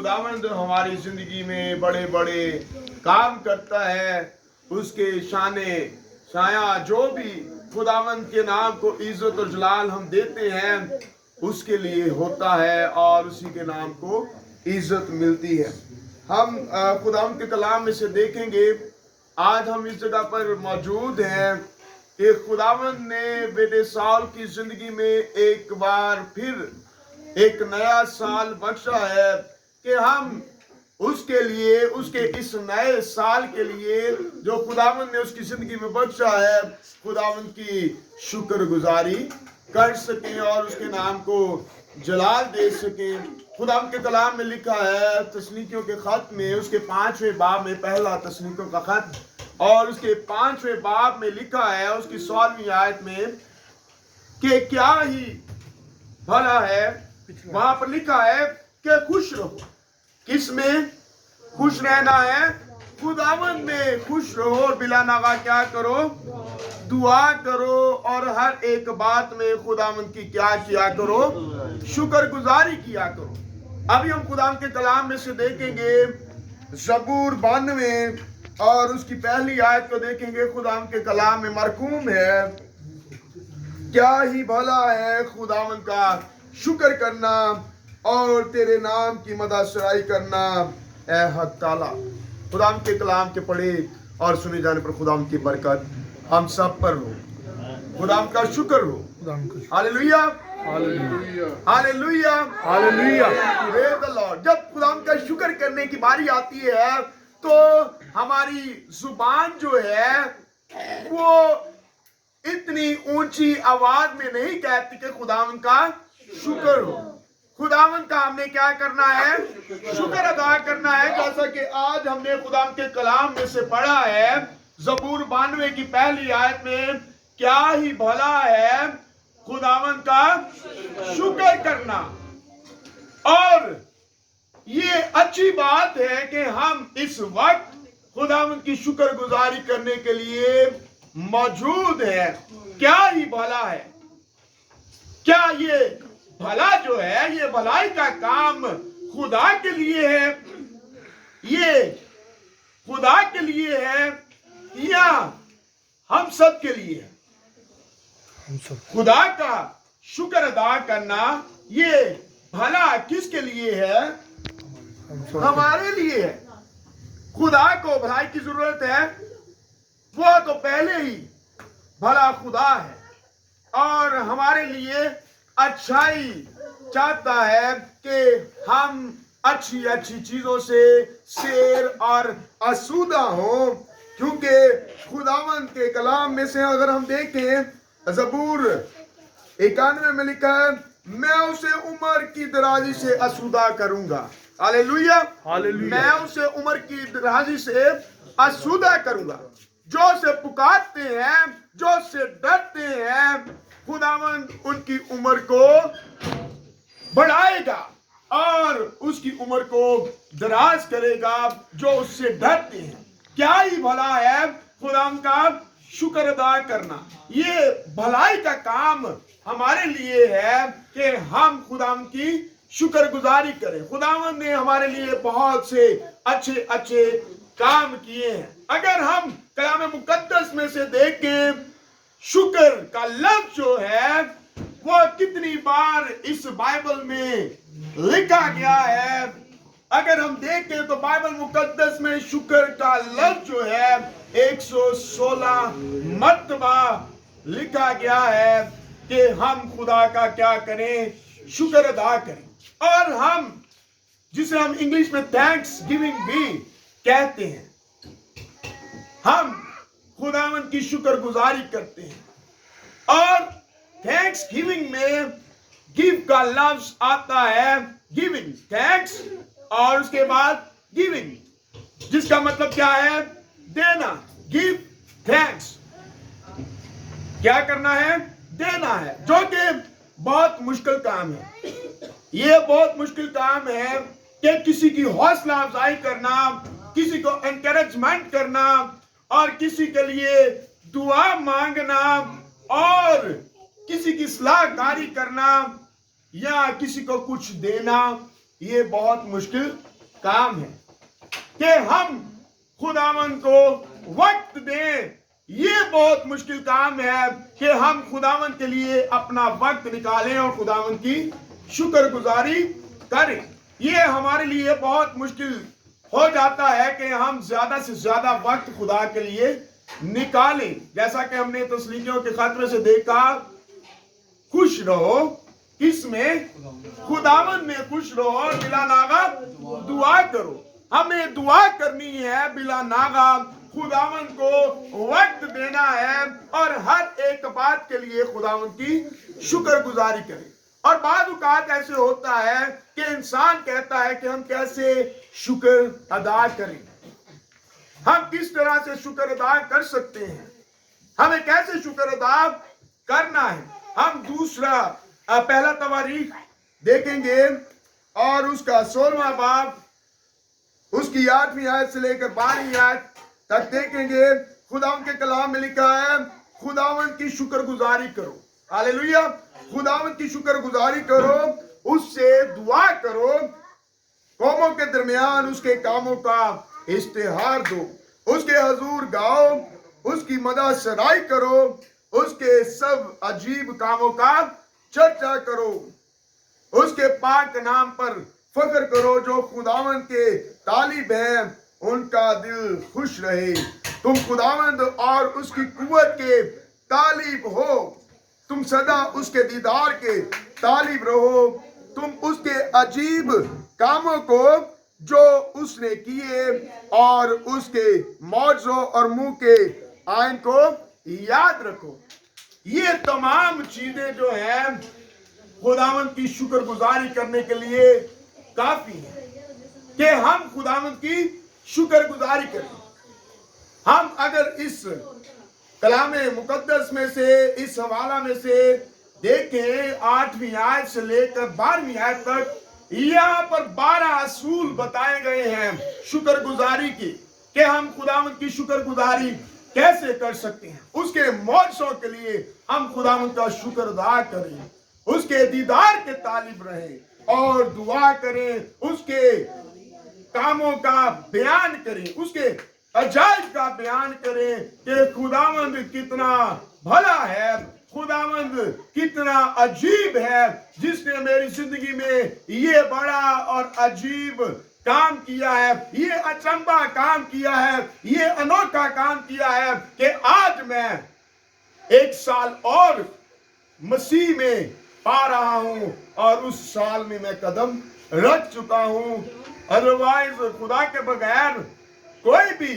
खुदावंद हमारी जिंदगी में बड़े बड़े काम करता है, उसके शाने शाया जो भी खुदावंद के नाम को इज्जत और जलाल हम देते हैं उसके लिए होता है और उसी के नाम को इज्जत मिलती है। हम खुदावंद के कलाम में से देखेंगे, आज हम इस जगह पर मौजूद हैं कि खुदावंद ने बेटे साल की जिंदगी में एक बार फिर एक नया साल बख्शा है कि हम उसके लिए, उसके इस नए साल के लिए जो खुदावंद ने उसकी जिंदगी में बख्शा है, खुदावंद की शुक्रगुजारी कर सकें और उसके नाम को जलाल दे सकें। खुदावंद के कलाम में लिखा है तस्नीकियों के खत में, उसके 5वें बाब में, पहला तस्नीकियों का खत और उसके 5वें बाब में लिखा है उसकी 16वीं आयत में कि क्या ही भला है, वहां पर लिखा है कि खुश रहो। किस में खुश रहना है? खुदावंद में खुश रहो और बिला नागा क्या करो? दुआ करो और हर एक बात में खुदावंद की क्या किया करो? शुक्रगुजारी किया करो। अभी हम खुदावंद के कलाम में से देखेंगे ज़बूर 92 और उसकी पहली आयत को देखेंगे। खुदावंद के कलाम में मरकूम है, क्या ही भला है खुदावंद का शुक्र करना और तेरे नाम की मदासराई करना ए हक ताला। खुदावंद के कलाम के पढ़े और सुने जाने पर खुदावंद की बरकत हम सब पर हो, खुदावंद का शुक्र हो। Hallelujah, hallelujah, hallelujah, hallelujah, praise the Lord. जब खुदावंद का शुक्र करने की बारी आती है तो हमारी जुबान जो है वो इतनी ऊंची आवाज में नहीं कहती कि खुदावंद का शुक्र हो। खुदावंद का हमने क्या करना है? शुक्र अदा करना है। जैसा कि आज हमने खुदावंद के कलाम में से पढ़ा है ज़बूर 92 की पहली आयत में, क्या ही भला है खुदावंद का शुक्र करना। और ये अच्छी बात है कि हम इस वक्त खुदावंद की शुक्रगुजारी करने के लिए मौजूद है। क्या ही भला है। क्या ये भला जो है, ये भलाई का काम खुदा के लिए है, ये खुदा के लिए है या हम सब के लिए है? खुदा का शुक्र अदा करना ये भला किसके लिए है? हमारे लिए है। खुदा को भलाई की जरूरत है, वो तो पहले ही भला खुदा है और हमारे लिए अच्छाई चाहता है कि हम अच्छी अच्छी चीजों से शेर और आसूदा हो। क्योंकि खुदावंद के कलाम में से अगर हम देखें ज़बूर 91 में लिखा है, मैं उसे उम्र की दराजी से आसूदा करूंगा। Hallelujah, hallelujah. मैं उसे उम्र की दराजी से आसूदा करूंगा। जो से पुकारते हैं, जो से डरते हैं, खुदावंद उनकी उम्र को बढ़ाएगा और उसकी उम्र को दराज करेगा जो उससे डरते हैं। क्या ही भला है खुदावंद का शुक्र अदा करना। ये भलाई का काम हमारे लिए है कि हम खुदावंद की शुक्रगुजारी करें। खुदावंद ने हमारे लिए बहुत से अच्छे अच्छे काम किए हैं। अगर हम कलाम मुकद्दस में से देखें, शुक्र का लफ्ज जो है वो कितनी बार इस बाइबल में लिखा गया है। अगर हम देखें तो बाइबल मुकद्दस में शुक्र का लफ्ज जो है 116 मर्तबा लिखा गया है कि हम खुदा का क्या करें? शुक्र अदा करें। और हम जिसे हम इंग्लिश में थैंक्स गिविंग भी कहते हैं, हम खुदावंद की शुक्रगुजारी करते हैं। और थैंक्स गिविंग में गिव का लफ्ज आता है गिविंग, थैंक्स और उसके बाद गिविंग, जिसका मतलब क्या है? देना। गिव थैंक्स, क्या करना है? देना है, जो कि बहुत मुश्किल काम है। ये बहुत मुश्किल काम है कि किसी की हौसला अफजाई करना, किसी को एनकरेजमेंट करना और किसी के लिए दुआ मांगना और किसी की सलाहकारी करना या किसी को कुछ देना, ये बहुत मुश्किल काम है कि हम खुदावंद को वक्त दें। ये बहुत मुश्किल काम है कि हम खुदावंद के लिए अपना वक्त निकालें और खुदावंद की शुक्रगुजारी करें। ये हमारे लिए बहुत मुश्किल हो जाता है कि हम ज्यादा से ज्यादा वक्त खुदा के लिए निकालें। जैसा कि हमने तस्लीकियों के खत में से देखा, खुश रहो किसमें? खुदावंद में खुश रहो और बिला नागा दुआ करो। हमें दुआ करनी है बिला नागा, खुदावंद को वक्त देना है और हर एक बात के लिए खुदावंद की शुक्रगुजारी करें। और बाद औक़ात ऐसे होता है कि इंसान कहता है कि हम कैसे शुक्र अदा करें, हम किस तरह से शुक्र अदा कर सकते हैं, हमें कैसे शुक्र अदा करना है। हम दूसरा पहला तवारीख देखेंगे और उसका 16वां बाब, उसकी 8वीं आयत से लेकर 12वीं आयत तक देखेंगे। खुदावंद के कलाम में लिखा है, खुदावंद की शुक्रगुजारी करो। हालेलुया। खुदावंद की शुक्रगुजारी करो, उससे दुआ करो, कौमों के दरमियान उसके कामों का इश्तिहार दो, उसके हजूर गाओ, उसकी मदह सराई करो, उसके सब अजीब कामों का चर्चा करो, उसके पाक नाम पर फख्र करो। जो खुदावंद के तालिब हैं उनका दिल खुश रहे। तुम खुदावंद और उसकी कुव्वत के तालिब हो, तुम सदा उसके दीदार के तालिब रहो। तुम उसके अजीब कामों को जो उसने किए और उसके मौजों और मुंह के आयन को याद रखो। ये तमाम चीजें जो हैं खुदावंद की शुक्रगुजारी करने के लिए काफी है कि हम खुदावंद की शुक्रगुजारी करें। हम अगर इस कलामे मुकद्दस में से, इस हवाला में से देखें, 8वीं आयत से लेकर 12वीं आयत तक, यहाँ पर 12 असूल बताए गए हैं शुक्रगुजारी के, कि हम खुदावंद की शुक्रगुजारी कैसे कर सकते हैं। उसके मौजों के लिए हम खुदावंद का शुक्र अदा करें, उसके दीदार के तालिब रहें और दुआ करें, उसके कामों का बयान करें, उसके अजायब का बयान करें कि खुदावंद कितना भला है, खुदावंद कितना अजीब है, जिसने मेरी जिंदगी में ये बड़ा और अजीब काम किया है, ये अचंबा काम किया है, ये अनोखा काम किया है कि आज मैं 1 साल और मसीह में पा रहा हूं और उस साल में मैं कदम रख चुका हूं। अदरवाइज खुदा के बगैर कोई भी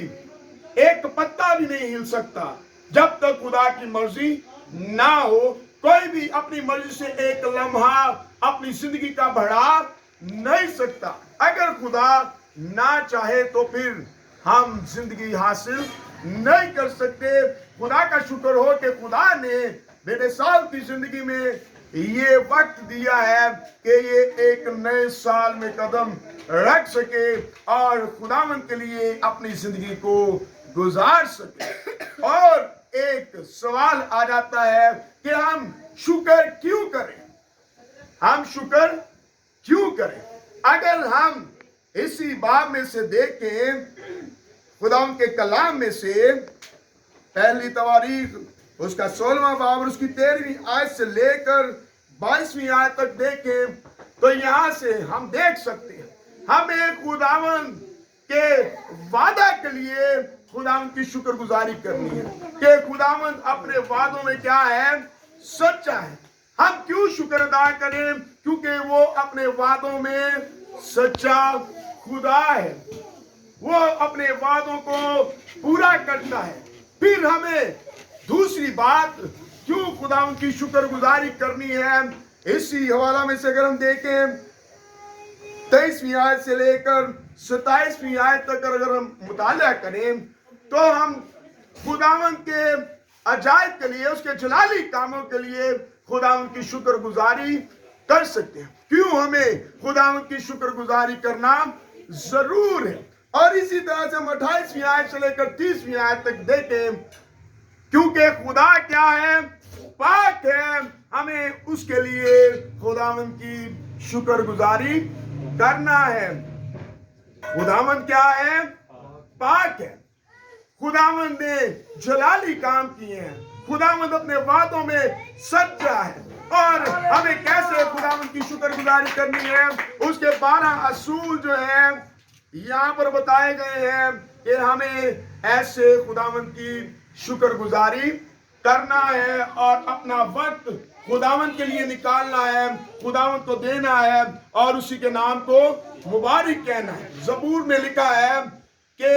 एक पत्ता भी नहीं हिल सकता जब तक खुदा की मर्जी ना हो। कोई भी अपनी मर्जी से एक लम्हा अपनी जिंदगी का बढ़ा नहीं सकता। अगर खुदा ना चाहे तो फिर हम जिंदगी हासिल नहीं कर सकते। खुदा का शुक्र हो कि खुदा ने मेरे साल की जिंदगी में ये वक्त दिया है कि ये एक नए साल में कदम रख सके और खुदावंद के लिए अपनी जिंदगी को गुजार सके। और एक सवाल आ जाता है कि हम शुक्र क्यों करें, हम शुक्र क्यों करें। अगर हम इसी बाब में से देखें, खुदावंद के कलाम में से पहली तवारीख उसका 16वां बाब और उसकी 13वीं आयत से लेकर 22वीं आयत तक देखें तो यहां से हम देख सकते हैं हमें खुदावंद के वादा के लिए खुदावंद की शुक्रगुजारी करनी है कि खुदावंद अपने वादों में क्या है, सच्चा है। हम क्यों शुक्र अदा करें? क्योंकि वो अपने वादों में सच्चा खुदा है, वो अपने वादों को पूरा करता है। फिर हमें दूसरी बात क्यों खुदावंद की शुक्रगुजारी करनी है, इसी हवाला में से अगर हम देखें 23वीं आयत से लेकर 27वीं आयत तक अगर हम मुताला करें तो हम खुदावंद के अजायब के लिए, उसके जलाली कामों के लिए खुदावंद की शुक्रगुजारी कर सकते हैं। क्यों हमें खुदावंद की शुक्रगुजारी करना जरूर है। और इसी तरह से हम 28वीं आयत से लेकर 30वीं आयत तक देखें, क्योंकि खुदा क्या है, पाक है, हमें उसके लिए खुदावंद की शुक्रगुजारी करना है। खुदावंद क्या है? पाक है। खुदावंद ने जलाली काम किए हैं। खुदावंद अपने वादों में सच्चा है। और हमें कैसे खुदावंद की शुक्रगुजारी करनी है, उसके 12 असूल जो हैं यहाँ पर बताए गए हैं कि हमें ऐसे खुदावंद की शुक्रगुजारी करना है और अपना वक्त खुदावंद के लिए निकालना है, खुदावंद को देना है और उसी के नाम को मुबारक कहना है। ज़बूर में लिखा है कि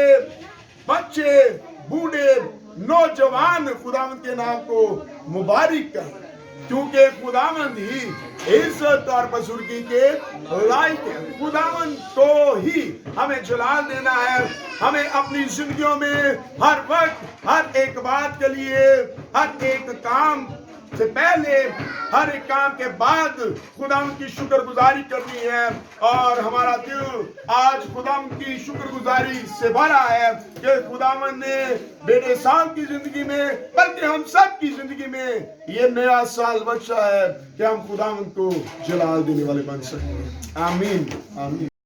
बच्चे, बूढ़े, नौजवान खुदावंद के नाम को मुबारक करें, क्योंकि खुदावंद ही इज्जत और बुजुर्गी के लायक है। खुदावंद को ही हमें जलाल देना है। हमें अपनी जिंदगियों में हर वक्त, हर एक बात के लिए, हर एक काम से पहले, हर एक काम के बाद खुदावंद की शुक्रगुजारी करनी है। और हमारा दिल आज खुदावंद की शुक्रगुजारी से भरा है कि खुदावंद ने बेटे साहब की जिंदगी में, बल्कि हम सब की जिंदगी में ये नया साल बचा है कि हम खुदावंद को जलाल देने वाले बन सकें। आमीन, आमीन।